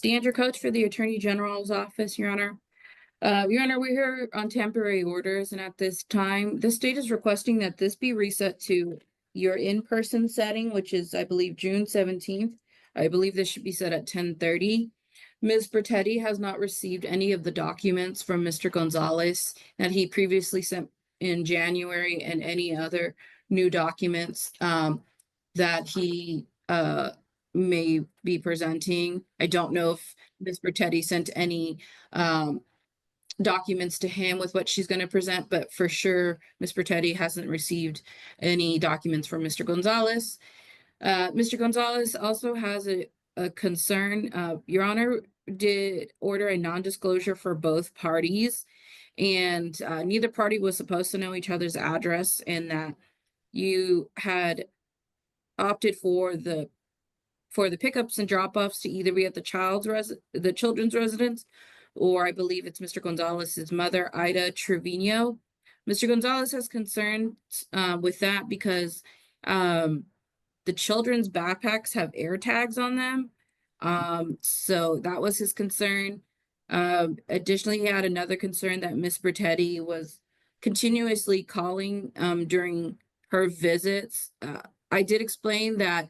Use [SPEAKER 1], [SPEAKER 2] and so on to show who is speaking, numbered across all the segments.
[SPEAKER 1] Sandra Coach for the Attorney General's office, Your Honor. Your Honor, we're here on temporary orders, and at this time, the state is requesting that this be reset to your in-person setting, which is, I believe, June 17th. I believe this should be set at 10:30. Ms. Bertetti has not received any of the documents from Mr. Gonzalez that he previously sent in January, and any other new documents that he may be presenting. I don't know if Ms. Bertetti sent any documents to him with what she's going to present, but for sure, Ms. Bertetti hasn't received any documents from Mr. Gonzalez. Mr. Gonzalez also has a concern. Your Honor did order a non-disclosure for both parties, and neither party was supposed to know each other's address, and that you had opted for the pickups and drop-offs to either be at the children's residence, or I believe it's Mr. Gonzalez's mother, Ida Trevino. Mr. Gonzalez has concerns with that because the children's backpacks have air tags on them. So that was his concern. Additionally, he had another concern that Miss Bertetti was continuously calling during her visits. I did explain that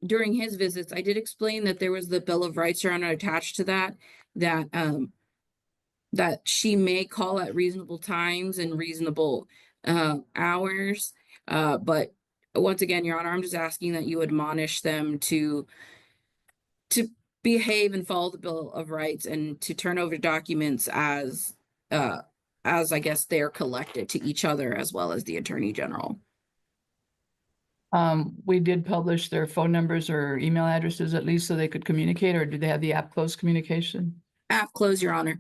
[SPEAKER 1] during his visits, I did explain that there was the Bill of Rights, Your Honor, attached to that, that she may call at reasonable times and reasonable hours. But once again, Your Honor, I'm just asking that you admonish them to behave and follow the Bill of Rights, and to turn over documents as I guess they're collected to each other, as well as the Attorney General.
[SPEAKER 2] We did publish their phone numbers or email addresses at least so they could communicate, or do they have the app closed communication?
[SPEAKER 1] App closed, Your Honor.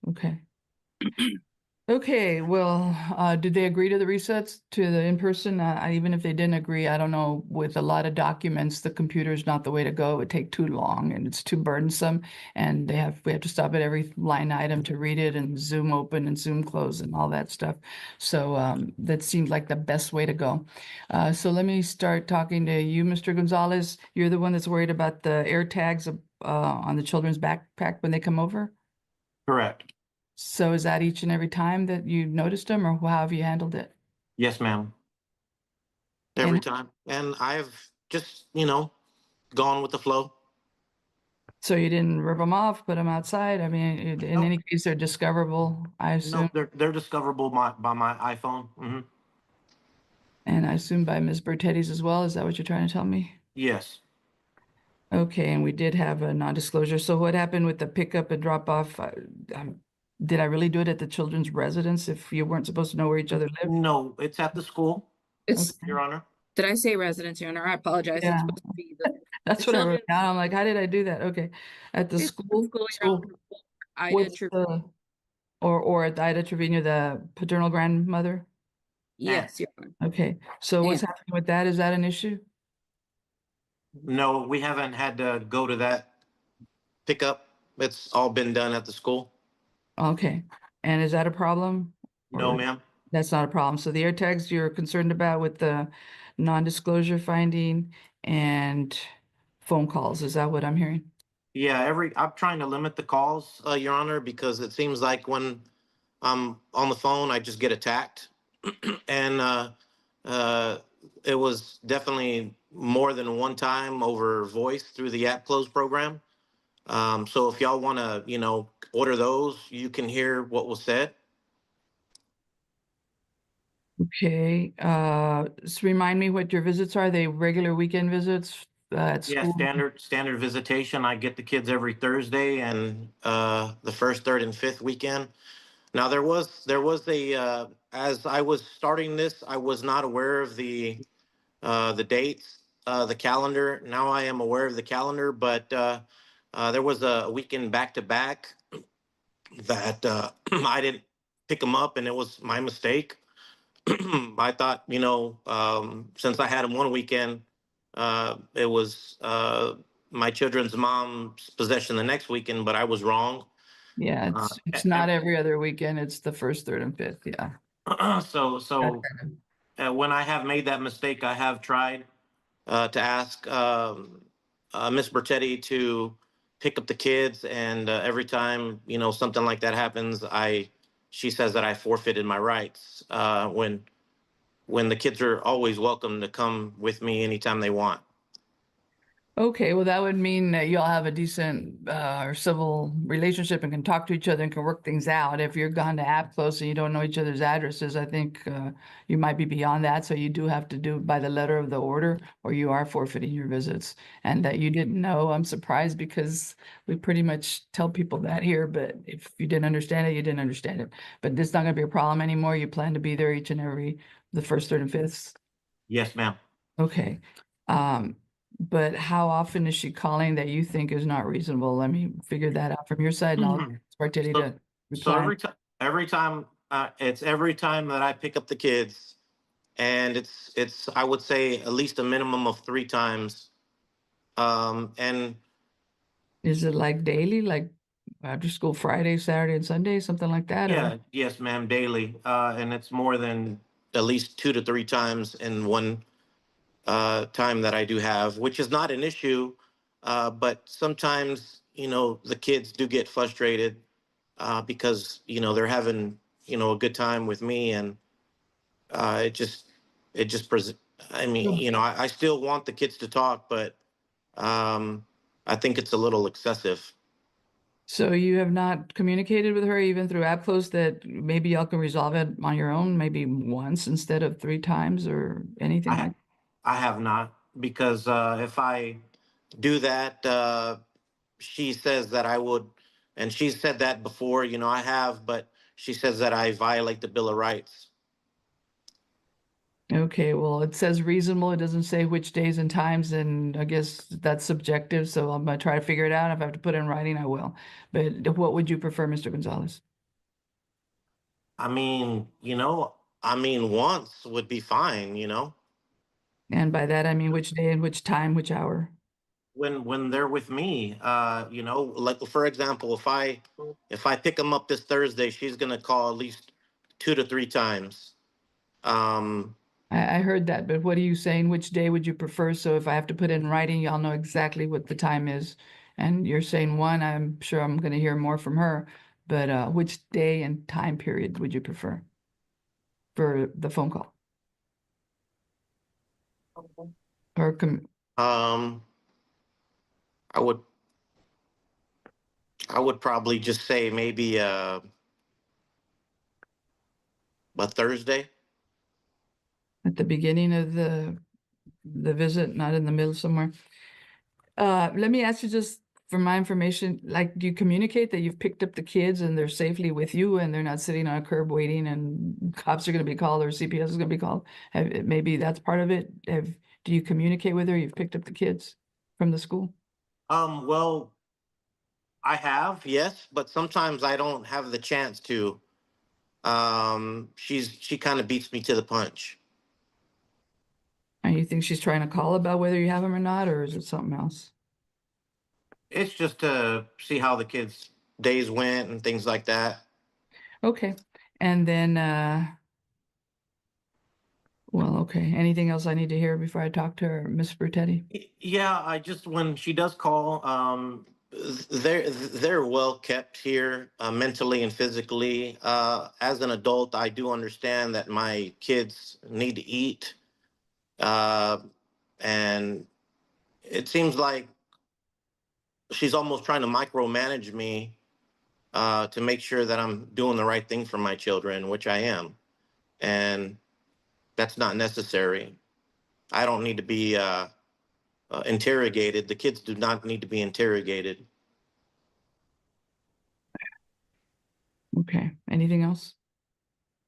[SPEAKER 2] Okay. Okay, well, did they agree to the resets to the in-person? Even if they didn't agree, I don't know, with a lot of documents, the computer's not the way to go. It would take too long and it's too burdensome. And we have to stop at every line item to read it, and Zoom open and Zoom close and all that stuff. So that seemed like the best way to go. So let me start talking to you, Mr. Gonzalez. You're the one that's worried about the air tags on the children's backpack when they come over?
[SPEAKER 3] Correct.
[SPEAKER 2] So is that each and every time that you noticed them, or how have you handled it?
[SPEAKER 3] Yes, ma'am. Every time. And I've just, gone with the flow.
[SPEAKER 2] So you didn't rip them off, put them outside? I mean, in
[SPEAKER 3] Nope.
[SPEAKER 2] any case, they're discoverable, I assume.
[SPEAKER 3] No, they're discoverable by my iPhone. Mm-hmm.
[SPEAKER 2] And I assume by Miss Bertetti's as well. Is that what you're trying to tell me?
[SPEAKER 3] Yes.
[SPEAKER 2] Okay, and we did have a non-disclosure. So what happened with the pickup and drop off? Did I really do it at the children's residence if you weren't supposed to know where each other lived?
[SPEAKER 3] No, it's at the school,
[SPEAKER 1] It's,
[SPEAKER 2] Okay.
[SPEAKER 3] Your Honor.
[SPEAKER 1] did I say residence, Your Honor? I apologize.
[SPEAKER 2] Yeah.
[SPEAKER 1] It's supposed to be
[SPEAKER 2] That's
[SPEAKER 1] the
[SPEAKER 2] what I wrote
[SPEAKER 1] children's-
[SPEAKER 2] down. I'm like, how did I do that? Okay. At the
[SPEAKER 1] it's
[SPEAKER 2] school?
[SPEAKER 1] Your
[SPEAKER 2] So
[SPEAKER 1] Honor. Ida
[SPEAKER 2] what's
[SPEAKER 1] Trevino.
[SPEAKER 2] or at Ida Trevino, the paternal grandmother?
[SPEAKER 1] Yes, Your Honor.
[SPEAKER 2] Okay, so what's
[SPEAKER 1] And-
[SPEAKER 2] happening with that? Is that an issue?
[SPEAKER 3] No, we haven't had to go to that pickup. It's all been done at the school.
[SPEAKER 2] Okay, and is that a problem?
[SPEAKER 3] No,
[SPEAKER 2] Or-
[SPEAKER 3] ma'am.
[SPEAKER 2] That's not a problem. So the air tags you're concerned about with the non-disclosure finding and phone calls, is that what I'm hearing?
[SPEAKER 3] Yeah, I'm trying to limit the calls, Your Honor, because it seems like when I'm on the phone, I just get attacked. And it was definitely more than one time over voice through the app close program. So if y'all want to, order those, you can hear what was said.
[SPEAKER 2] Okay, just remind me what your visits are. They regular weekend visits at
[SPEAKER 3] Yeah,
[SPEAKER 2] school?
[SPEAKER 3] standard visitation. I get the kids every Thursday and the first, third, and fifth weekend. Now there was a as I was starting this, I was not aware of the dates, the calendar. Now I am aware of the calendar, but there was a weekend back to back that I didn't pick them up, and it was my mistake. I thought, since I had them one weekend, it was my children's mom's possession the next weekend, but I was wrong.
[SPEAKER 2] Yeah, it's not every other weekend. It's the first, third, and fifth. Yeah.
[SPEAKER 3] So when I have made that mistake, I have tried to ask Miss Bertetti to pick up the kids, and every time something like that happens, she says that I forfeited my rights. When the kids are always welcome to come with me anytime they want.
[SPEAKER 2] Okay, well, that would mean that you'll have a decent or civil relationship and can talk to each other and can work things out. If you're gone to app close and you don't know each other's addresses, I think you might be beyond that. So you do have to do it by the letter of the order, or you are forfeiting your visits. And that you didn't know, I'm surprised, because we pretty much tell people that here. But if you didn't understand it, you didn't understand it. But this is not going to be a problem anymore. You plan to be there each and every the first, third, and fifth.
[SPEAKER 3] Yes, ma'am.
[SPEAKER 2] Okay. But how often is she calling that you think is not reasonable? Let me figure that out from your side, and I'll expect Teddy
[SPEAKER 3] So,
[SPEAKER 2] to
[SPEAKER 3] so
[SPEAKER 2] reply.
[SPEAKER 3] every time that I pick up the kids, and it's I would say at least a minimum of 3 times. And
[SPEAKER 2] Is it like daily, like after school Friday, Saturday, and Sunday, something like that?
[SPEAKER 3] yeah,
[SPEAKER 2] Or
[SPEAKER 3] yes, ma'am, daily. And it's more than at least 2 to 3 times in one time that I do have, which is not an issue. But sometimes, the kids do get frustrated because, they're having, a good time with me. And it just, I mean, I still want the kids to talk, but I think it's a little excessive.
[SPEAKER 2] so you have not communicated with her even through app close that maybe y'all can resolve it on your own, maybe once instead of 3 times or anything
[SPEAKER 3] I,
[SPEAKER 2] like?
[SPEAKER 3] I have not, because if I do that, she says that I would, and she's said that before, I have, but she says that I violate the Bill of Rights.
[SPEAKER 2] Okay, well, it says reasonable. It doesn't say which days and times, and I guess that's subjective. So I'm gonna try to figure it out. If I have to put it in writing, I will. But what would you prefer, Mr. Gonzalez?
[SPEAKER 3] I mean, once would be fine.
[SPEAKER 2] And by that, I mean which day and which time, which hour.
[SPEAKER 3] When they're with me, like for example, if I pick them up this Thursday, she's gonna call at least 2 to 3 times. Um,
[SPEAKER 2] I heard that, but what are you saying? Which day would you prefer? So if I have to put it in writing, y'all know exactly what the time is. And you're saying one, I'm sure I'm going to hear more from her, but which day and time period would you prefer for the phone call? Or
[SPEAKER 3] um, I would I would probably just say maybe a Thursday.
[SPEAKER 2] at the beginning of the visit, not in the middle somewhere. Let me ask you just for my information, like, do you communicate that you've picked up the kids and they're safely with you and they're not sitting on a curb waiting and cops are going to be called or CPS is going to be called? Maybe that's part of it. Do you communicate with her? You've picked up the kids from the school?
[SPEAKER 3] Well, I have, yes, but sometimes I don't have the chance to. She kind of beats me to the punch.
[SPEAKER 2] And you think she's trying to call about whether you have them or not, or is it something else?
[SPEAKER 3] It's just to see how the kids' days went and things like that.
[SPEAKER 2] Okay. And then, well, okay. Anything else I need to hear before I talk to her, Miss Bertetti?
[SPEAKER 3] Yeah, I just when she does call, they're well kept here, mentally and physically. As an adult, I do understand that my kids need to eat, uh, and it seems like she's almost trying to micromanage me to make sure that I'm doing the right thing for my children, which I am, and that's not necessary. I don't need to be interrogated. The kids do not need to be interrogated.
[SPEAKER 2] Okay. Anything else?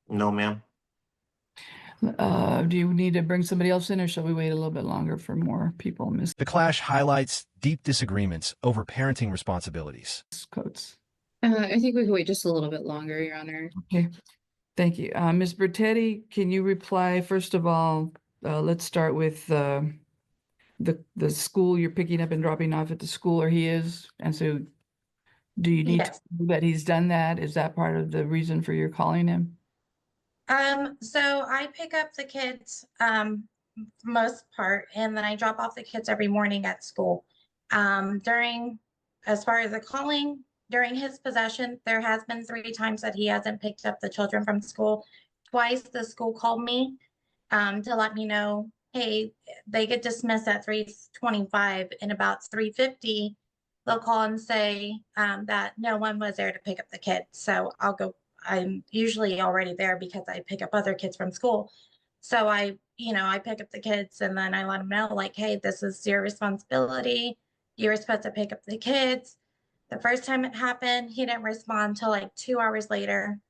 [SPEAKER 3] No, ma'am.
[SPEAKER 2] Do you need to bring somebody else in, or shall we wait a little bit longer for more people, Miss
[SPEAKER 4] The clash highlights deep disagreements over parenting responsibilities.
[SPEAKER 2] Coates?
[SPEAKER 1] I think we can wait just a little bit longer, Your Honor.
[SPEAKER 2] Okay, thank you. Ms. Bertetti, can you reply, first of all, let's start with the school you're picking up and dropping off at the school, or he is, and so do you need to
[SPEAKER 5] Yes.
[SPEAKER 2] know that he's done that? Is that part of the reason for your calling him?
[SPEAKER 5] So I pick up the kids, for most part, and then I drop off the kids every morning at school. During as far as the calling during his possession, there has been 3 times that he hasn't picked up the children from school. Twice the school called me to let me know, hey, they get dismissed at 3:25, and about 3:50, they'll call and say that no one was there to pick up the kids. So I'll go, I'm usually already there because I pick up other kids from school. So I pick up the kids and then I let them know, like, hey, this is your responsibility. You were supposed to pick up the kids. The first time it happened, he didn't respond until like 2 hours later.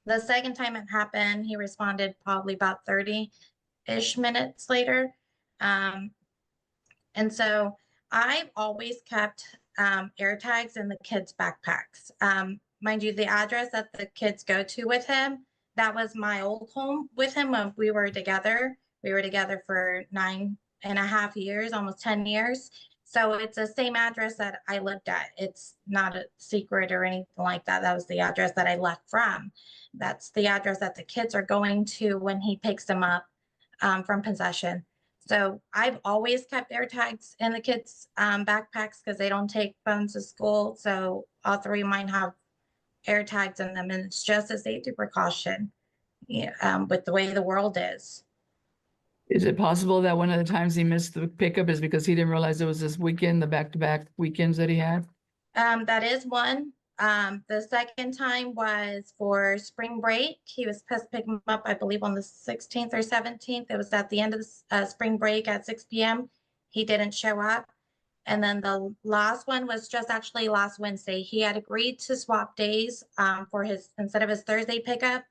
[SPEAKER 5] The second time it happened, he responded probably about 30-ish minutes later. Um, and so I've always kept air tags in the kids' backpacks. Mind you, the address that the kids go to with him, that was my old home with him when we were together. We were together for 9.5 years, almost 10 years. So it's the same address that I lived at. It's not a secret or anything like that. That was the address that I left from. That's the address that the kids are going to when he picks them up from possession. So I've always kept air tags in the kids' backpacks because they don't take phones to school. So all 3 of mine have air tags in them, and it's just a safety precaution, with the way the world is.
[SPEAKER 2] Is it possible that one of the times he missed the pickup is because he didn't realize it was this weekend, the back-to-back weekends that he had?
[SPEAKER 5] That is one. The second time was for spring break. He was supposed to pick him up, I believe, on the 16th or 17th. It was at the end of the spring break at 6 p.m. He didn't show up. And then the last one was just actually last Wednesday. He had agreed to swap days for his, instead of his Thursday pickup,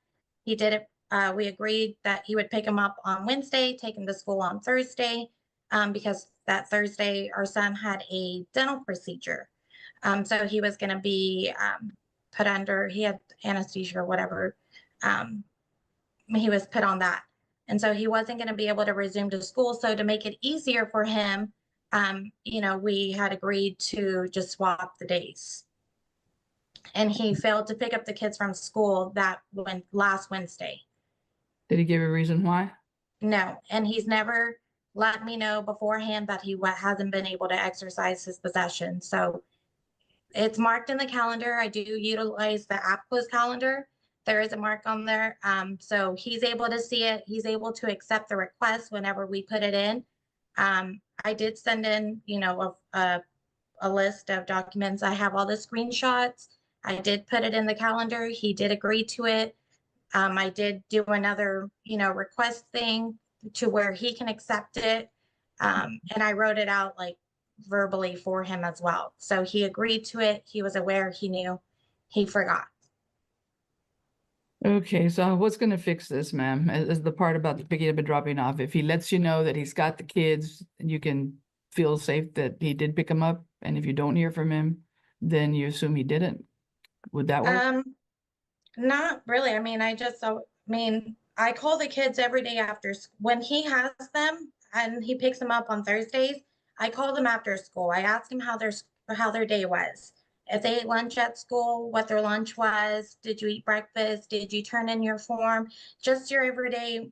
[SPEAKER 5] he did it. We agreed that he would pick him up on Wednesday, take him to school on Thursday, because that Thursday our son had a dental procedure. So he was going to be put under, he had anesthesia or whatever. He was put on that. And so he wasn't going to be able to resume to school. So to make it easier for him, we had agreed to just swap the days. And he failed to pick up the kids from school last Wednesday.
[SPEAKER 2] Did he give a reason why?
[SPEAKER 5] No, and he's never let me know beforehand that he hasn't been able to exercise his possession. So it's marked in the calendar. I do utilize the app quiz calendar. There is a mark on there. So he's able to see it. He's able to accept the request whenever we put it in. I did send in, a list of documents. I have all the screenshots. I did put it in the calendar. He did agree to it. I did do another, request thing to where he can accept it. And I wrote it out like verbally for him as well. So he agreed to it. He was aware, he knew, he forgot.
[SPEAKER 2] Okay, so what's going to fix this, ma'am, is the part about the picking up and dropping off. If he lets you know that he's got the kids, you can feel safe that he did pick them up. And if you don't hear from him, then you assume he didn't. Would that work?
[SPEAKER 5] Not really. I mean, I call the kids every day after when he has them and he picks them up on Thursdays. I call them after school. I ask them how their day was. If they ate lunch at school, what their lunch was. Did you eat breakfast? Did you turn in your form? Just your everyday,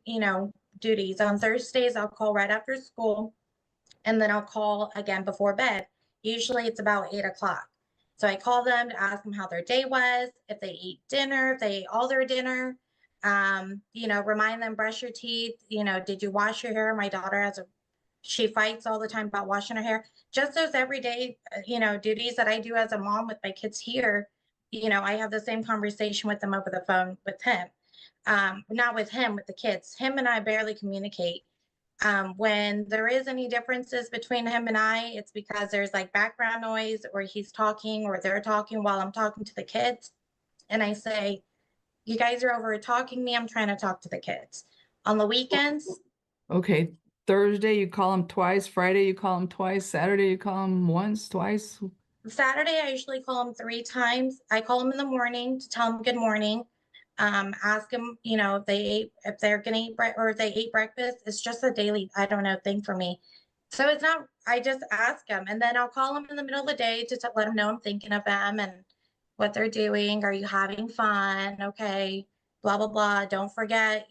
[SPEAKER 5] duties. On Thursdays, I'll call right after school, and then I'll call again before bed. Usually it's about 8 o'clock. So I call them to ask them how their day was, if they ate dinner, if they ate all their dinner, remind them, brush your teeth, did you wash your hair? My daughter she fights all the time about washing her hair. Just those everyday, duties that I do as a mom with my kids here. I have the same conversation with them over the phone with him. Not with him, with the kids. Him and I barely communicate. When there is any differences between him and I, it's because there's like background noise or he's talking or they're talking while I'm talking to the kids. And I say, you guys are over talking me. I'm trying to talk to the kids. On the weekends.
[SPEAKER 2] Okay, Thursday you call him twice, Friday you call him twice, Saturday you call him once, twice.
[SPEAKER 5] Saturday, I usually call them 3 times. I call them in the morning to tell them good morning. Ask them, if they're gonna eat or if they ate breakfast. It's just a daily, I don't know, thing for me. So it's not, I just ask them, and then I'll call them in the middle of the day to let them know I'm thinking of them and what they're doing. Are you having fun? Okay, blah, blah, blah. Don't forget,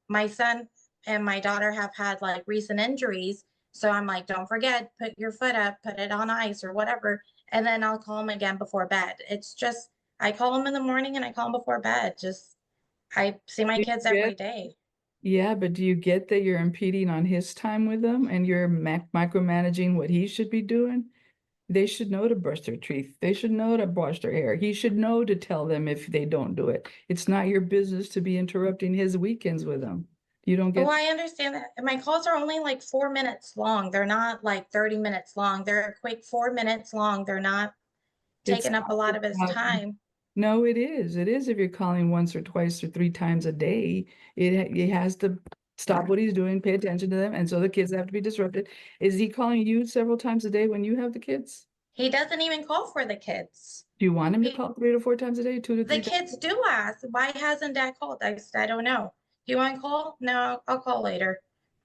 [SPEAKER 5] my son and my daughter have had like recent injuries. So I'm like, don't forget, put your foot up, put it on ice or whatever. And then I'll call him again before bed. It's just, I call him in the morning and I call him before bed. Just, I see my
[SPEAKER 2] Do you
[SPEAKER 5] kids
[SPEAKER 2] get-
[SPEAKER 5] every day.
[SPEAKER 2] Yeah, but do you get that you're impeding on his time with them and you're micromanaging what he should be doing? They should know to brush their teeth. They should know to wash their hair. He should know to tell them if they don't do it. It's not your business to be interrupting his weekends with them. You don't
[SPEAKER 5] Oh,
[SPEAKER 2] get,
[SPEAKER 5] I understand that. My calls are only like 4 minutes long. They're not like 30 minutes long. They're a quick 4 minutes long. They're not
[SPEAKER 2] it's
[SPEAKER 5] taking up a
[SPEAKER 2] not
[SPEAKER 5] lot of his
[SPEAKER 2] about-
[SPEAKER 5] time.
[SPEAKER 2] No, it is. It is if you're calling once or twice or three times a day. It has to stop what he's doing, pay attention to them, and so the kids have to be disrupted. Is he calling you several times a day when you have the kids?
[SPEAKER 5] He doesn't even call for the kids.
[SPEAKER 2] Do you want him to
[SPEAKER 5] He-
[SPEAKER 2] call 3 to 4 times a day, 2 to
[SPEAKER 5] The
[SPEAKER 2] 3 times?
[SPEAKER 5] kids do ask, why hasn't dad called? I said, I don't know. Do you want to call? No, I'll call later.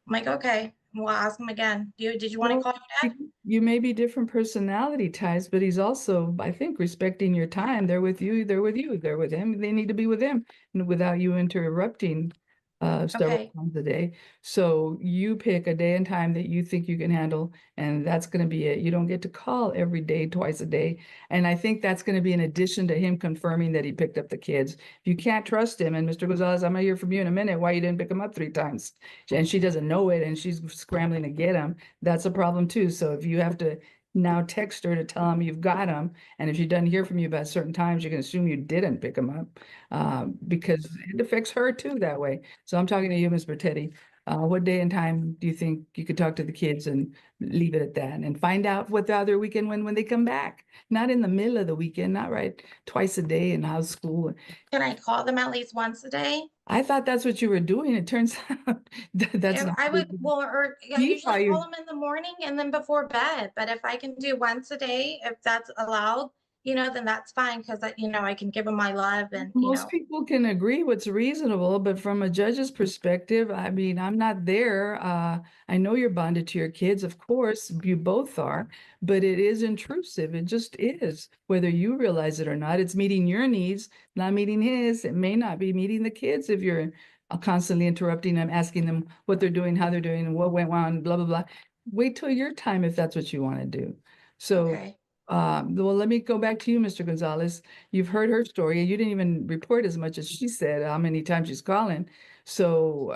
[SPEAKER 5] I'm like, okay, we'll ask him again. Did you want to
[SPEAKER 2] Well,
[SPEAKER 5] call your dad?
[SPEAKER 2] you may be different personality types, but he's also, I think, respecting your time. They're with you, they're with you, they're with him. They need to be with him and without you interrupting several
[SPEAKER 5] Okay.
[SPEAKER 2] times a day. So you pick a day and time that you think you can handle, and that's going to be it. You don't get to call every day, twice a day. And I think that's going to be in addition to him confirming that he picked up the kids. If you can't trust him, and Mr. Gonzalez, I'm gonna hear from you in a minute why you didn't pick him up 3 times. And she doesn't know it and she's scrambling to get him, that's a problem too. So if you have to now text her to tell him you've got him, and if she doesn't hear from you about certain times, you can assume you didn't pick him up, because it affects her too that way. So I'm talking to you, Miss Bertetti. What day and time do you think you could talk to the kids and leave it at that and find out what the other weekend when they come back? Not in the middle of the weekend, not right twice a day in house school.
[SPEAKER 5] Can I call them at least once a day?
[SPEAKER 2] I thought that's what you were doing. It turns out that's not.
[SPEAKER 5] I would, well, or I
[SPEAKER 2] You
[SPEAKER 5] usually
[SPEAKER 2] thought you-
[SPEAKER 5] call them in the morning and then before bed. But if I can do once a day, if that's allowed, then that's fine because I can give them my love and
[SPEAKER 2] Most people can agree what's reasonable, but from a judge's perspective, I mean, I'm not there. I know you're bonded to your kids, of course, you both are, but it is intrusive. It just is, whether you realize it or not. It's meeting your needs, not meeting his. It may not be meeting the kids if you're constantly interrupting them, asking them what they're doing, how they're doing, and what went on, blah, blah, blah. Wait till your time if that's what you want to do. So,
[SPEAKER 5] Okay.
[SPEAKER 2] well, let me go back to you, Mr. Gonzalez. You've heard her story, and you didn't even report as much as she said, how many times she's calling. So,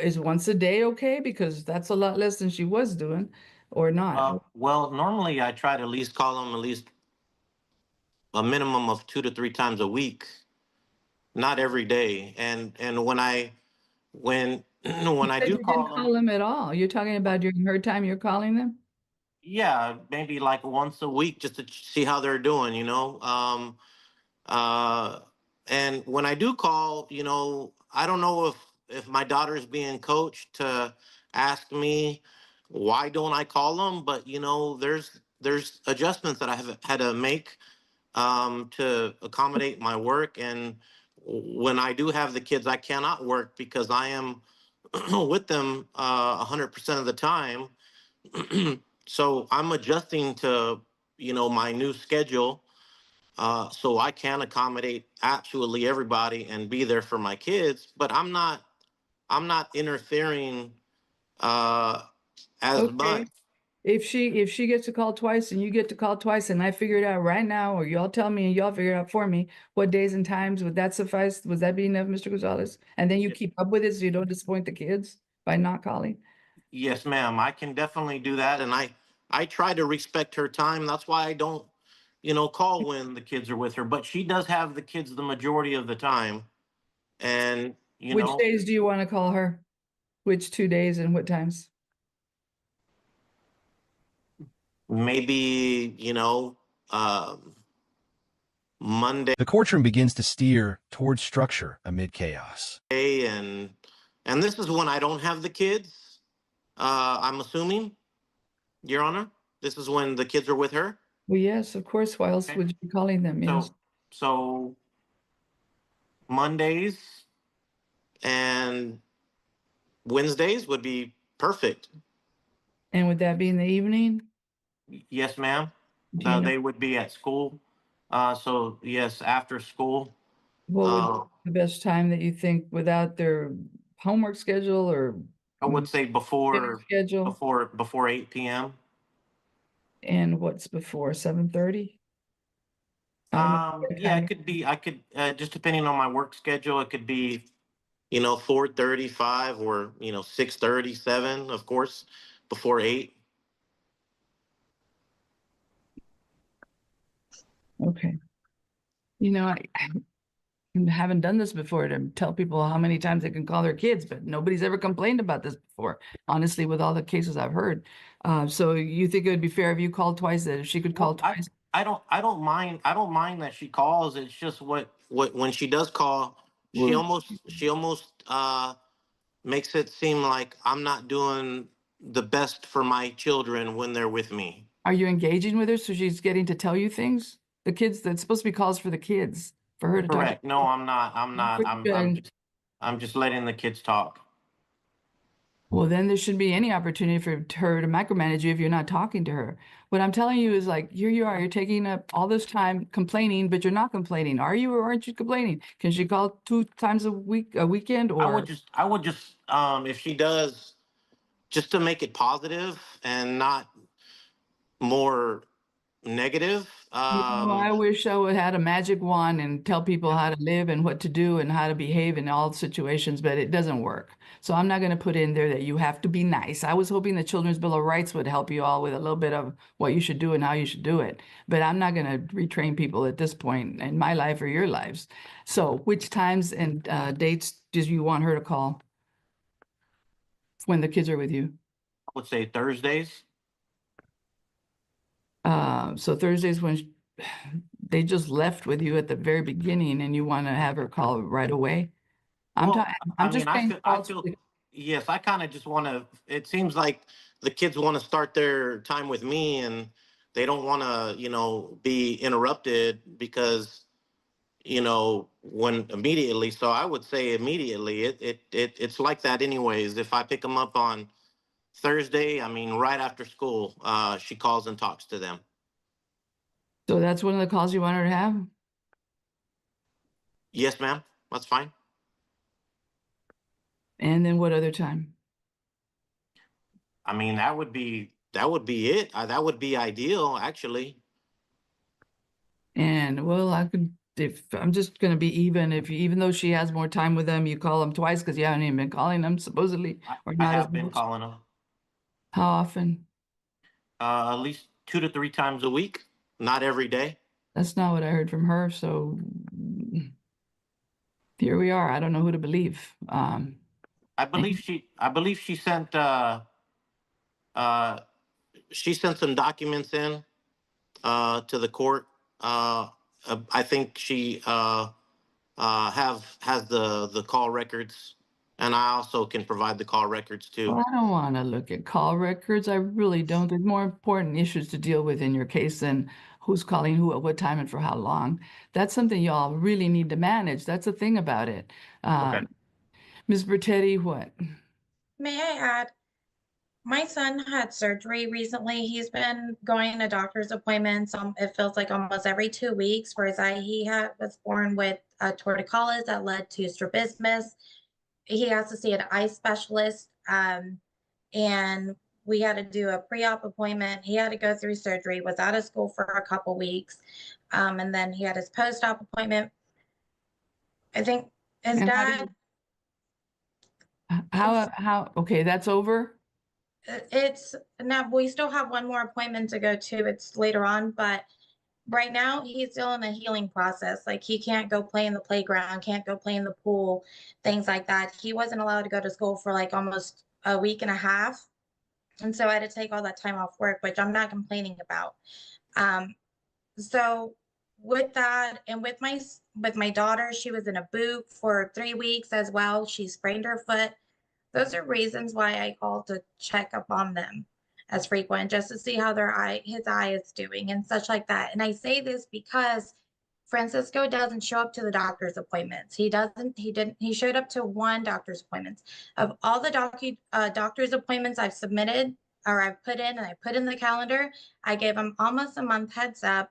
[SPEAKER 2] is once a day okay? Because that's a lot less than she was doing, or not.
[SPEAKER 3] Well, normally I try to at least call them at least a minimum of 2 to 3 times a week, not every day. And when when
[SPEAKER 2] You
[SPEAKER 3] I
[SPEAKER 2] said
[SPEAKER 3] do
[SPEAKER 2] you didn't
[SPEAKER 3] call
[SPEAKER 2] call
[SPEAKER 3] them,
[SPEAKER 2] them at all. You're talking about during her time, you're calling them?
[SPEAKER 3] yeah, maybe like once a week just to see how they're doing, Uh, and when I do call, I don't know if my daughter's being coached to ask me why don't I call them, but there's adjustments that I have had to make to accommodate my work. And when I do have the kids, I cannot work because I am with them 100% of the time. So I'm adjusting to my new schedule, so I can accommodate absolutely everybody and be there for my kids. But I'm not interfering as
[SPEAKER 2] Okay.
[SPEAKER 3] much.
[SPEAKER 2] If she gets to call twice and you get to call twice and I figure it out right now, or y'all tell me and y'all figure it out for me, what days and times, would that suffice? Would that be enough, Mr. Gonzalez? And then you keep up with it so you don't disappoint the kids by not calling?
[SPEAKER 3] Yes, ma'am. I can definitely do that, and I try to respect her time. That's why I don't call when the kids are with her. But she does have the kids the majority of the time, and
[SPEAKER 2] Which days do you want to call her? Which 2 days and what times?
[SPEAKER 3] maybe Monday.
[SPEAKER 4] The courtroom begins to steer towards structure amid chaos.
[SPEAKER 3] And this is when I don't have the kids. I'm assuming, Your Honor, this is when the kids are with her.
[SPEAKER 2] Well, yes, of course. Why else
[SPEAKER 3] Okay.
[SPEAKER 2] would you be calling them? Yes.
[SPEAKER 3] So Mondays and Wednesdays would be perfect.
[SPEAKER 2] And would that be in the evening?
[SPEAKER 3] Yes, ma'am.
[SPEAKER 2] Do you know
[SPEAKER 3] They would be at school. So yes, after school.
[SPEAKER 2] what would
[SPEAKER 3] Uh,
[SPEAKER 2] be the best time that you think without their homework schedule or
[SPEAKER 3] I would say
[SPEAKER 2] Dinner
[SPEAKER 3] before
[SPEAKER 2] schedule,
[SPEAKER 3] before 8 p.m.
[SPEAKER 2] and what's before 7:30? I don't know. what
[SPEAKER 3] Yeah,
[SPEAKER 2] time
[SPEAKER 3] it could be. I could just depending on my work schedule, it could be 4:35 or 6:30, 7, of course, before 8.
[SPEAKER 2] Okay. I haven't done this before to tell people how many times they can call their kids, but nobody's ever complained about this before, honestly, with all the cases I've heard. So you think it would be fair if you called twice, that if she could call
[SPEAKER 3] Well,
[SPEAKER 2] twice?
[SPEAKER 3] I don't mind that she calls. It's just what when she does call, she
[SPEAKER 2] Well,
[SPEAKER 3] almost makes it seem like I'm not doing the best for my children when they're with me.
[SPEAKER 2] are you engaging with her so she's getting to tell you things? The kids, that's supposed to be calls for the kids, for her to talk.
[SPEAKER 3] Correct. No, I'm not. I'm not. I'm just letting the kids talk.
[SPEAKER 2] Well, then there shouldn't be any opportunity for her to micromanage you if you're not talking to her. What I'm telling you is, like, here you are, you're taking up all this time complaining, but you're not complaining. Are you or aren't you complaining? Can she call 2 times a weekend,
[SPEAKER 3] I
[SPEAKER 2] or?
[SPEAKER 3] would just if she does, just to make it positive and not more negative.
[SPEAKER 2] I wish I would had a magic wand and tell people how to live and what to do and how to behave in all situations, but it doesn't work. So I'm not going to put in there that you have to be nice. I was hoping the Children's Bill of Rights would help you all with a little bit of what you should do and how you should do it. But I'm not going to retrain people at this point in my life or your lives. So which times and dates do you want her to call when the kids are with you?
[SPEAKER 3] I would say Thursdays.
[SPEAKER 2] So Thursdays when they just left with you at the very beginning and you want to have her call right away.
[SPEAKER 3] Well,
[SPEAKER 2] I'm
[SPEAKER 3] I
[SPEAKER 2] just
[SPEAKER 3] mean,
[SPEAKER 2] saying.
[SPEAKER 3] yes, I kind of just want to, it seems like the kids want to start their time with me and they don't want to, be interrupted because, when immediately. So I would say immediately. It's like that anyways. If I pick them up on Thursday, I mean, right after school, she calls and talks to them.
[SPEAKER 2] So that's one of the calls you want her to have?
[SPEAKER 3] Yes, ma'am. That's fine.
[SPEAKER 2] And then what other time?
[SPEAKER 3] I mean, that would be it. That would be ideal, actually.
[SPEAKER 2] And well, if I'm just going to be even though she has more time with them, you call them twice because you haven't even been calling them supposedly, or
[SPEAKER 3] I
[SPEAKER 2] not as
[SPEAKER 3] have been
[SPEAKER 2] much.
[SPEAKER 3] calling them
[SPEAKER 2] How often?
[SPEAKER 3] at least 2 to 3 times a week, not every day.
[SPEAKER 2] That's not what I heard from her. So here we are. I don't know who to believe.
[SPEAKER 3] I believe uh, she sent some documents in to the court. I think she has the call records, and I also can provide the call records too.
[SPEAKER 2] Well, I don't want to look at call records. I really don't. There's more important issues to deal with in your case than who's calling who at what time and for how long. That's something y'all really need to manage. That's the thing about it.
[SPEAKER 3] Okay.
[SPEAKER 2] Ms. Bertetti, what?
[SPEAKER 5] May I add, my son had surgery recently. He's been going to doctor's appointments. It feels like almost every 2 weeks. Whereas was born with a torticollis that led to strabismus. He has to see an eye specialist, and we had to do a pre-op appointment. He had to go through surgery. Was out of school for a couple weeks, and then he had his post-op appointment. I think his
[SPEAKER 2] And
[SPEAKER 5] dad.
[SPEAKER 2] Okay, that's over?
[SPEAKER 5] It's now we still have one more appointment to go to. It's later on, but right now he's still in a healing process. Like he can't go play in the playground, can't go play in the pool, things like that. He wasn't allowed to go to school for like almost a week and a half. And so I had to take all that time off work, which I'm not complaining about. So with that, and with my daughter, she was in a boot for 3 weeks as well. She sprained her foot. Those are reasons why I call to check up on them as frequent, just to see how his eye is doing and such like that. And I say this because Francisco doesn't show up to the doctor's appointments. He showed up to one doctor's appointments. Of all the doctor's appointments I've submitted or I've put in and I put in the calendar, I gave him almost a month heads up,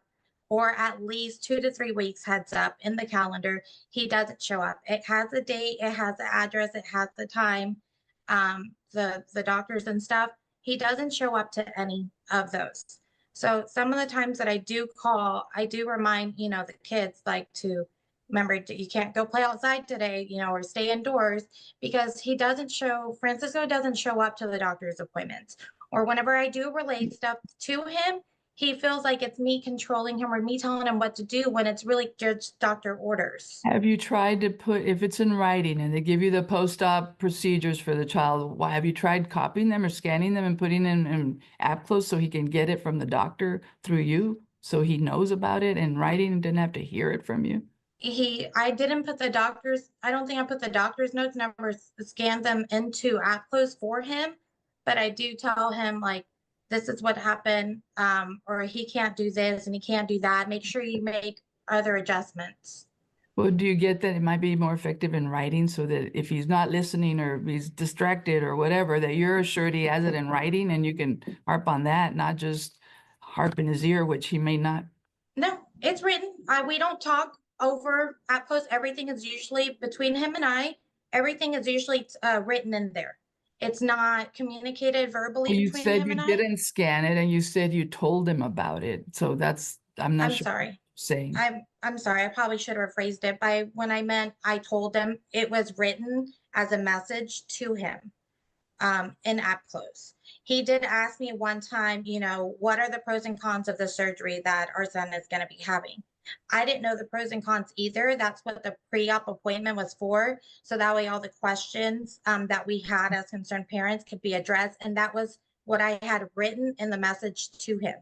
[SPEAKER 5] or at least 2 to 3 weeks heads up in the calendar. He doesn't show up. It has a date, it has the address, it has the time. the doctors and stuff, he doesn't show up to any of those. So some of the times that I do call, I do remind, the kids like to remember you can't go play outside today, or stay indoors, because Francisco doesn't show up to the doctor's appointments. Or whenever I do relate stuff to him, he feels like it's me controlling him or me telling him what to do when it's really just doctor orders.
[SPEAKER 2] Have you tried to put, if it's in writing and they give you the post-op procedures for the child, why have you tried copying them or scanning them and putting them in app close so he can get it from the doctor through you, so he knows about it in writing and didn't have to hear it from you?
[SPEAKER 5] I didn't put I don't think I put the doctor's notes, never scanned them into app close for him, but I do tell him like, this is what happened, or he can't do this and he can't do that. Make sure you make other adjustments.
[SPEAKER 2] Well, do you get that it might be more effective in writing, so that if he's not listening or he's distracted or whatever, that you're assured he has it in writing and you can harp on that, not just harp in his ear, which he may not.
[SPEAKER 5] No, it's written. We don't talk over app close. Everything is usually between him and I. Everything is usually written in there. It's not communicated verbally
[SPEAKER 2] You
[SPEAKER 5] between
[SPEAKER 2] said
[SPEAKER 5] him
[SPEAKER 2] you
[SPEAKER 5] and I.
[SPEAKER 2] didn't scan it and you said you told him about it. So I'm not
[SPEAKER 5] I'm
[SPEAKER 2] sure
[SPEAKER 5] sorry.
[SPEAKER 2] saying.
[SPEAKER 5] I'm sorry. I probably should have phrased it by when I meant I told him. It was written as a message to him in app close. He did ask me one time, what are the pros and cons of the surgery that our son is going to be having? I didn't know the pros and cons either. That's what the pre-op appointment was for. So that way all the questions that we had as concerned parents could be addressed. And that was what I had written in the message to him.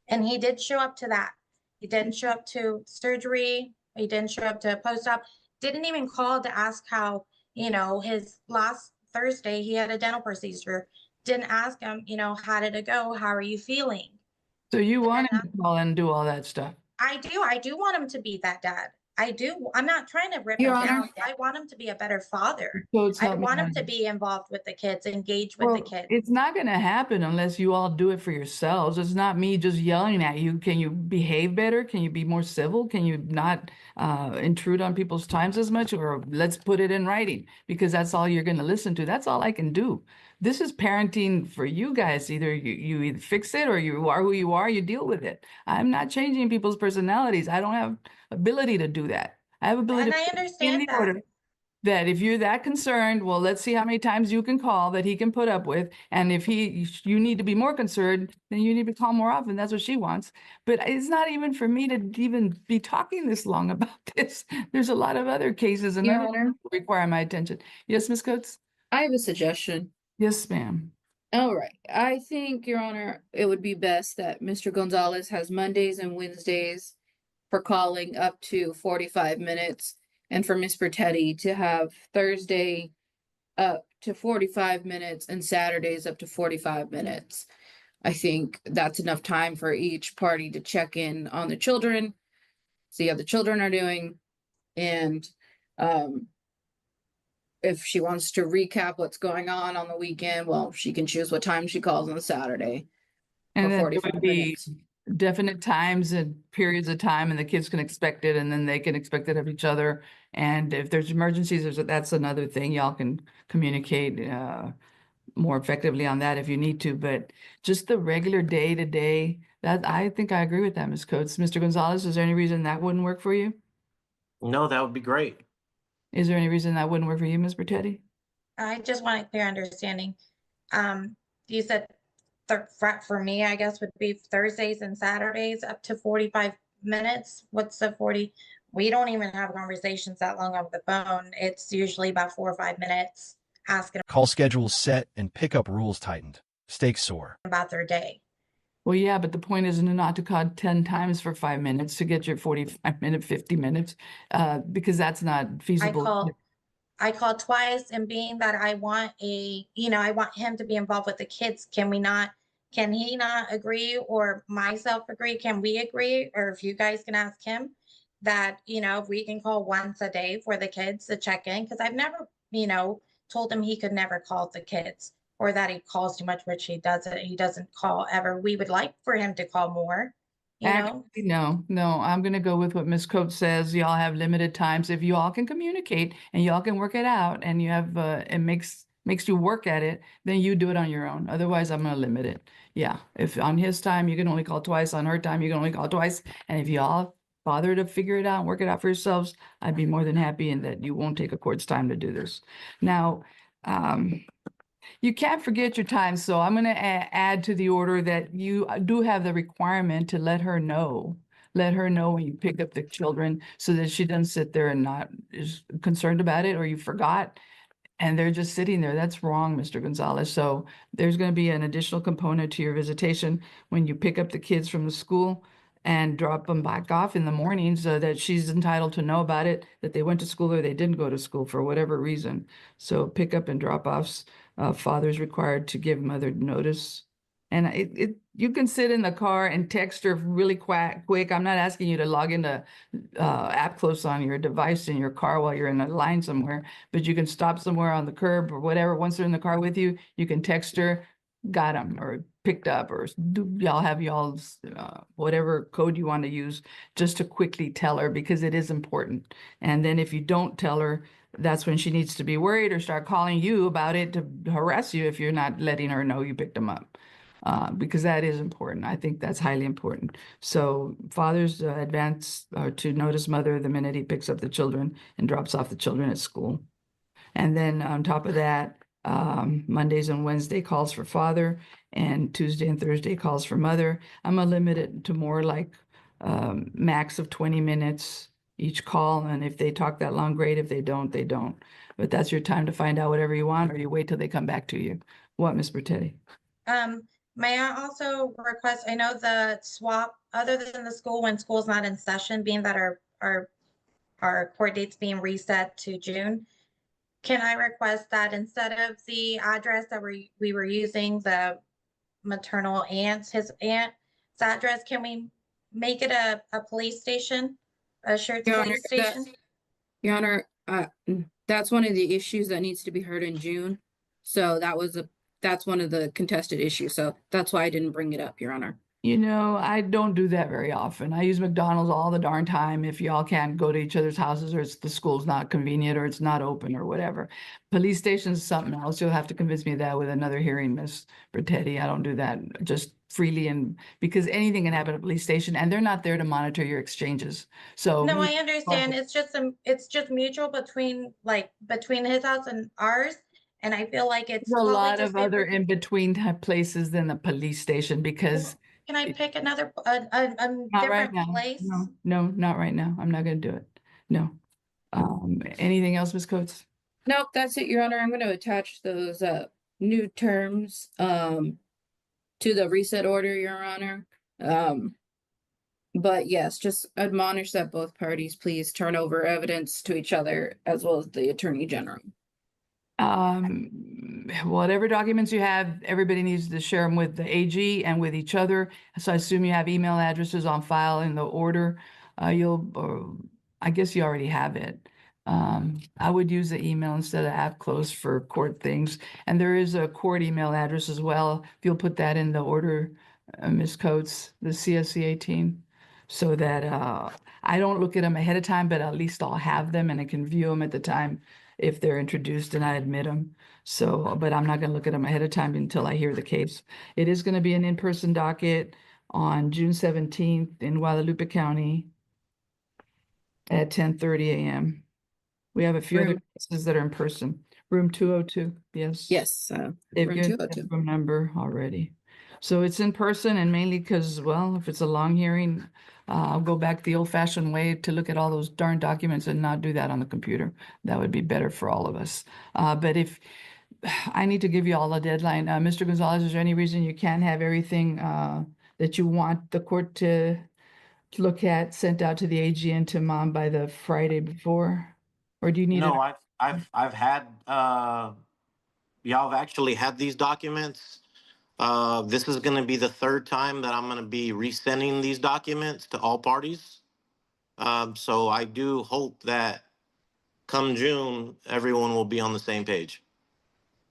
[SPEAKER 5] And he did show up to that. He didn't show up to surgery. He didn't show up to post-op. Didn't even call to ask how, his last Thursday, he had a dental procedure. Didn't ask him, how did it go? How are you feeling?
[SPEAKER 2] So you want him to call and do all that stuff?
[SPEAKER 5] I do want him to be that dad. I do. I'm not trying to rip
[SPEAKER 1] Your
[SPEAKER 5] him
[SPEAKER 1] Honor.
[SPEAKER 5] down. I want him to be a better father.
[SPEAKER 2] Codes
[SPEAKER 5] I
[SPEAKER 2] help me
[SPEAKER 5] want him
[SPEAKER 2] on
[SPEAKER 5] to
[SPEAKER 2] this.
[SPEAKER 5] be involved with the kids, engage with the kids.
[SPEAKER 2] It's not going to happen unless you all do it for yourselves. It's not me just yelling at you. Can you behave better? Can you be more civil? Can you not intrude on people's times as much? Or let's put it in writing, because that's all you're going to listen to. That's all I can do. This is parenting for you guys. Either you either fix it or you are who you are, you deal with it. I'm not changing people's personalities. I don't have ability to do that. I have ability
[SPEAKER 5] And
[SPEAKER 2] to
[SPEAKER 5] I
[SPEAKER 2] put in
[SPEAKER 5] understand
[SPEAKER 2] the
[SPEAKER 5] that.
[SPEAKER 2] order. That if you're that concerned, well, let's see how many times you can call that he can put up with. And if you need to be more concerned, then you need to call more often. That's what she wants. But it's not even for me to even be talking this long about this. There's a lot of other cases and
[SPEAKER 1] Your
[SPEAKER 2] other
[SPEAKER 1] Honor.
[SPEAKER 2] people require my attention. Yes, Ms. Coates?
[SPEAKER 1] I have a suggestion.
[SPEAKER 2] Yes, ma'am.
[SPEAKER 1] All right. I think, Your Honor, it would be best that Mr. Gonzalez has Mondays and Wednesdays for calling up to 45 minutes, and for Miss Bertetti to have Thursday up to 45 minutes and Saturdays up to 45 minutes. I think that's enough time for each party to check in on the children, see how the children are doing, and if she wants to recap what's going on the weekend, well, she can choose what time she calls on Saturday
[SPEAKER 2] And
[SPEAKER 1] for
[SPEAKER 2] then there
[SPEAKER 1] 45
[SPEAKER 2] would be
[SPEAKER 1] minutes.
[SPEAKER 2] definite times and periods of time, and the kids can expect it, and then they can expect it of each other. And if there's emergencies, that's another thing. Y'all can communicate more effectively on that if you need to. But just the regular day to day, that I think I agree with that, Ms. Coates. Mr. Gonzalez, is there any reason that wouldn't work for you?
[SPEAKER 3] No, that would be great.
[SPEAKER 2] Is there any reason that wouldn't work for you, Ms. Bertetti?
[SPEAKER 5] I just want a clear understanding. You said for me, I guess would be Thursdays and Saturdays up to 45 minutes. What's the 40? We don't even have conversations that long over the phone. It's usually about 4 or 5 minutes asking
[SPEAKER 4] Call schedules set and pickup rules tightened. Stakes soar.
[SPEAKER 5] about their day.
[SPEAKER 2] Well, yeah, but the point is not to call 10 times for 5 minutes to get your 45 minute, 50 minutes, because that's not feasible.
[SPEAKER 5] I called twice, and being that I want I want him to be involved with the kids. Can he not agree, or myself agree? Can we agree? Or if you guys can ask him that, if we can call once a day for the kids to check in, because I've never, told him he could never call the kids, or that he calls too much, which he doesn't call ever. We would like for him to call more,
[SPEAKER 2] Actually, no, I'm going to go with what Ms. Coates says. Y'all have limited times. If you all can communicate and y'all can work it out, and you have, it makes makes you work at it, then you do it on your own. Otherwise, I'm gonna limit it. Yeah, if on his time, you can only call twice, on her time, you can only call twice. And if you all bother to figure it out, and work it out for yourselves, I'd be more than happy in that you won't take a court's time to do this. Now, you can't forget your time, so I'm gonna add to the order that you do have the requirement to let her know. Let her know when you pick up the children so that she doesn't sit there and not is concerned about it, or you forgot and they're just sitting there. That's wrong, Mr. Gonzalez. So there's going to be an additional component to your visitation when you pick up the kids from the school and drop them back off in the morning so that she's entitled to know about it, that they went to school or they didn't go to school for whatever reason. So pickup and drop offs, father's required to give mother notice. And you can sit in the car and text her really quick. I'm not asking you to log into app close on your device in your car while you're in a line somewhere, but you can stop somewhere on the curb or whatever. Once they're in the car with you, you can text her, got them, or picked up, or y'all have y'all's whatever code you want to use just to quickly tell her, because it is important. And then if you don't tell her, that's when she needs to be worried or start calling you about it to harass you if you're not letting her know you picked them up. Because that is important. I think that's highly important. So fathers advance to notice mother the minute he picks up the children and drops off the children at school. And then on top of that, Mondays and Wednesday calls for father, and Tuesday and Thursday calls for mother. I'm gonna limit it to more like max of 20 minutes each call. And if they talk that long, great. If they don't, they don't. But that's your time to find out whatever you want, or you wait till they come back to you. What, Miss Bertetti?
[SPEAKER 5] May I also request, I know the swap, other than the school, when school's not in session, being that our court date's being reset to June, can I request that instead of the address that we were using, the maternal aunt's, his aunt's address, can we make it a police station, a Schertz
[SPEAKER 1] Your Honor,
[SPEAKER 5] police station?
[SPEAKER 1] Your Honor, that's one of the issues that needs to be heard in June. So that's one of the contested issues. So that's why I didn't bring it up, Your Honor.
[SPEAKER 2] You know, I don't do that very often. I use McDonald's all the darn time if y'all can't go to each other's houses, or it's the school's not convenient, or it's not open, or whatever. Police station's something else. You'll have to convince me of that with another hearing, Miss Bertetti. I don't do that just freely, and because anything can happen at a police station, and they're not there to monitor your exchanges. So
[SPEAKER 5] No, I understand. It's just mutual between his house and ours. And I feel like it's
[SPEAKER 2] there's a
[SPEAKER 5] probably
[SPEAKER 2] lot
[SPEAKER 5] just
[SPEAKER 2] of other
[SPEAKER 5] safer.
[SPEAKER 2] in-between type places than the police station, because
[SPEAKER 5] Can I pick another, a
[SPEAKER 2] not right
[SPEAKER 5] different
[SPEAKER 2] now.
[SPEAKER 5] place?
[SPEAKER 2] No, not right now. I'm not gonna do it. No. Anything else, Ms. Coates?
[SPEAKER 1] Nope, that's it, Your Honor. I'm going to attach those new terms to the reset order, Your Honor. But yes, just admonish that both parties please turn over evidence to each other as well as the Attorney General.
[SPEAKER 2] Whatever documents you have, everybody needs to share them with the AG and with each other. So I assume you have email addresses on file in the order. I guess you already have it. I would use the email instead of app close for court things. And there is a court email address as well. If you'll put that in the order, Ms. Coates, the CSC 18, so that I don't look at them ahead of time, but at least I'll have them and I can view them at the time if they're introduced and I admit them. So, but I'm not going to look at them ahead of time until I hear the case. It is going to be an in-person docket on June 17th in Guadalupe County at 10:30 a.m. We have a few other
[SPEAKER 1] Room-
[SPEAKER 2] cases that are in person. Room 202, yes.
[SPEAKER 1] Yes,
[SPEAKER 2] They've
[SPEAKER 1] room
[SPEAKER 2] given
[SPEAKER 1] 202.
[SPEAKER 2] the room number already. So it's in person, and mainly because, well, if it's a long hearing, I'll go back the old-fashioned way to look at all those darn documents and not do that on the computer. That would be better for all of us. But if I need to give you all a deadline, Mr. Gonzalez, is there any reason you can't have everything that you want the court to look at sent out to the AG and to mom by the Friday before? Or do you need it?
[SPEAKER 3] No, I've had y'all have actually had these documents. This is going to be the third time that I'm going to be resending these documents to all parties. So I do hope that come June, everyone will be on the same page.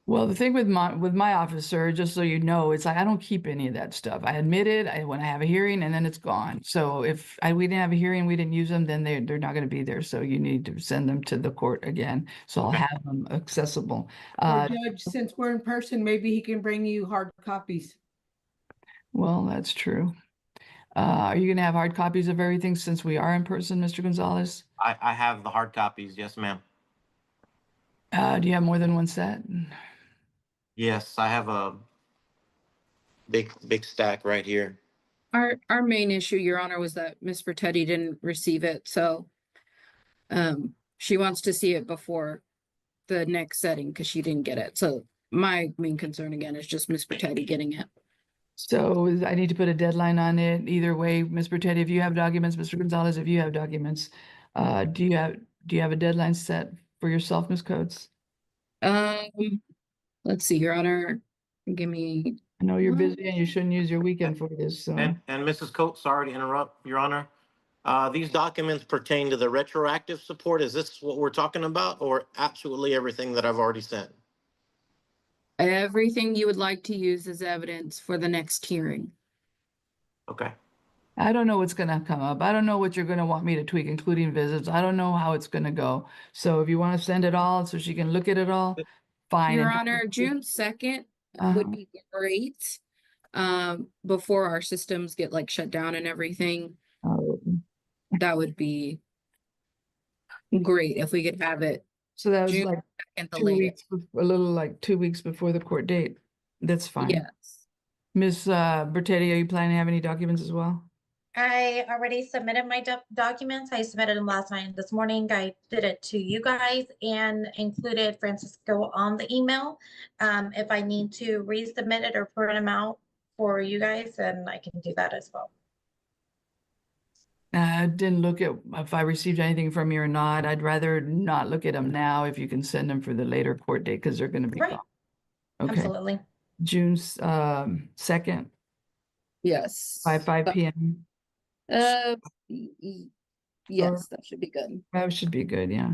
[SPEAKER 2] Well, the thing with my officer, just so you know, it's like I don't keep any of that stuff. I admit it when I have a hearing, and then it's gone. So if we didn't have a hearing, we didn't use them, then they're not going to be there. So you need to send them to the court again. So I'll
[SPEAKER 3] Okay.
[SPEAKER 2] have them accessible.
[SPEAKER 6] Or Judge, since we're in person, maybe he can bring you hard copies.
[SPEAKER 2] Well, that's true. Are you going to have hard copies of everything since we are in person, Mr. Gonzalez?
[SPEAKER 3] I have the hard copies. Yes, ma'am.
[SPEAKER 2] Do you have more than one set?
[SPEAKER 3] Yes, I have a big stack right here.
[SPEAKER 1] Our main issue, Your Honor, was that Miss Bertetti didn't receive it, so she wants to see it before the next setting because she didn't get it. So my main concern again is just Miss Bertetti getting it.
[SPEAKER 2] So I need to put a deadline on it. Either way, Ms. Bertetti, if you have documents, Mr. Gonzalez, if you have documents, do you have a deadline set for yourself, Ms. Coates?
[SPEAKER 1] Let's see, Your Honor. Give me.
[SPEAKER 2] I know you're busy and you shouldn't use your weekend for this, so.
[SPEAKER 3] And Mrs. Coates, sorry to interrupt, Your Honor. These documents pertain to the retroactive support. Is this what we're talking about, or absolutely everything that I've already sent?
[SPEAKER 1] Everything you would like to use as evidence for the next hearing.
[SPEAKER 3] Okay.
[SPEAKER 2] I don't know what's gonna come up. I don't know what you're gonna want me to tweak, including visits. I don't know how it's gonna go. So if you want to send it all so she can look at it all, fine.
[SPEAKER 1] Your
[SPEAKER 2] And-
[SPEAKER 1] Honor, June 2nd
[SPEAKER 2] Uh-huh.
[SPEAKER 1] would be great. Before our systems get like shut down and everything,
[SPEAKER 2] Oh,
[SPEAKER 1] that would be great if we could have it
[SPEAKER 2] So that was
[SPEAKER 1] June
[SPEAKER 2] like
[SPEAKER 1] 2nd the
[SPEAKER 2] 2
[SPEAKER 1] latest.
[SPEAKER 2] weeks, a little like 2 weeks before the court date. That's fine.
[SPEAKER 1] Yes.
[SPEAKER 2] Ms. Bertetti, are you planning to have any documents as well?
[SPEAKER 5] I already submitted my documents. I submitted them last night and this morning. I did it to you guys and included Francisco on the email. If I need to resubmit it or print them out for you guys, then I can do that as well.
[SPEAKER 2] I didn't look at if I received anything from you or not. I'd rather not look at them now if you can send them for the later court date because they're going to be
[SPEAKER 5] Right.
[SPEAKER 2] gone. Okay,
[SPEAKER 5] Absolutely.
[SPEAKER 2] June 2nd
[SPEAKER 1] Yes.
[SPEAKER 2] by 5 p.m.
[SPEAKER 1] Yes, that should be good.
[SPEAKER 2] That should be good, yeah.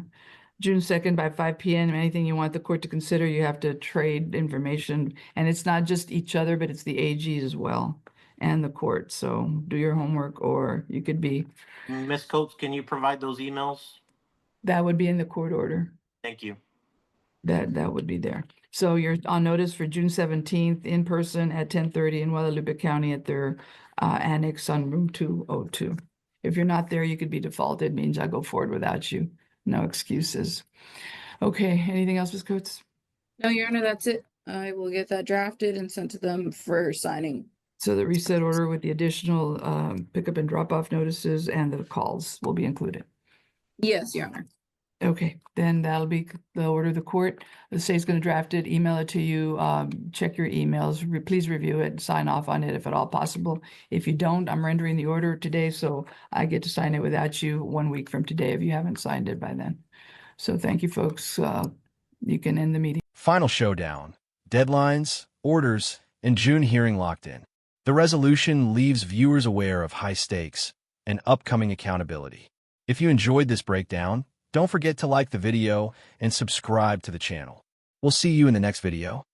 [SPEAKER 2] June 2nd by 5 p.m. Anything you want the court to consider, you have to trade information. And it's not just each other, but it's the AGs as well and the court. So do your homework, or you could be,
[SPEAKER 3] Ms. Coates, can you provide those emails?
[SPEAKER 2] that would be in the court order.
[SPEAKER 3] Thank you.
[SPEAKER 2] That would be there. So you're on notice for June 17th in person at 10:30 in Guadalupe County at their annex on room 202. If you're not there, you could be defaulted, means I go forward without you. No excuses. Okay, anything else, Ms. Coates?
[SPEAKER 1] No, Your Honor, that's it. I will get that drafted and sent to them for signing.
[SPEAKER 2] So the reset order with the additional pickup and drop off notices and the calls will be included.
[SPEAKER 1] Yes, Your Honor.
[SPEAKER 2] Okay, then that'll be the order of the court. The state's going to draft it, email it to you, check your emails, please review it, sign off on it if at all possible. If you don't, I'm rendering the order today, so I get to sign it without you 1 week from today if you haven't signed it by then. So thank you, folks. You can end the meeting.
[SPEAKER 4] Final showdown. Deadlines, orders, and June hearing locked in. The resolution leaves viewers aware of high stakes and upcoming accountability. If you enjoyed this breakdown, don't forget to like the video and subscribe to the channel. We'll see you in the next video.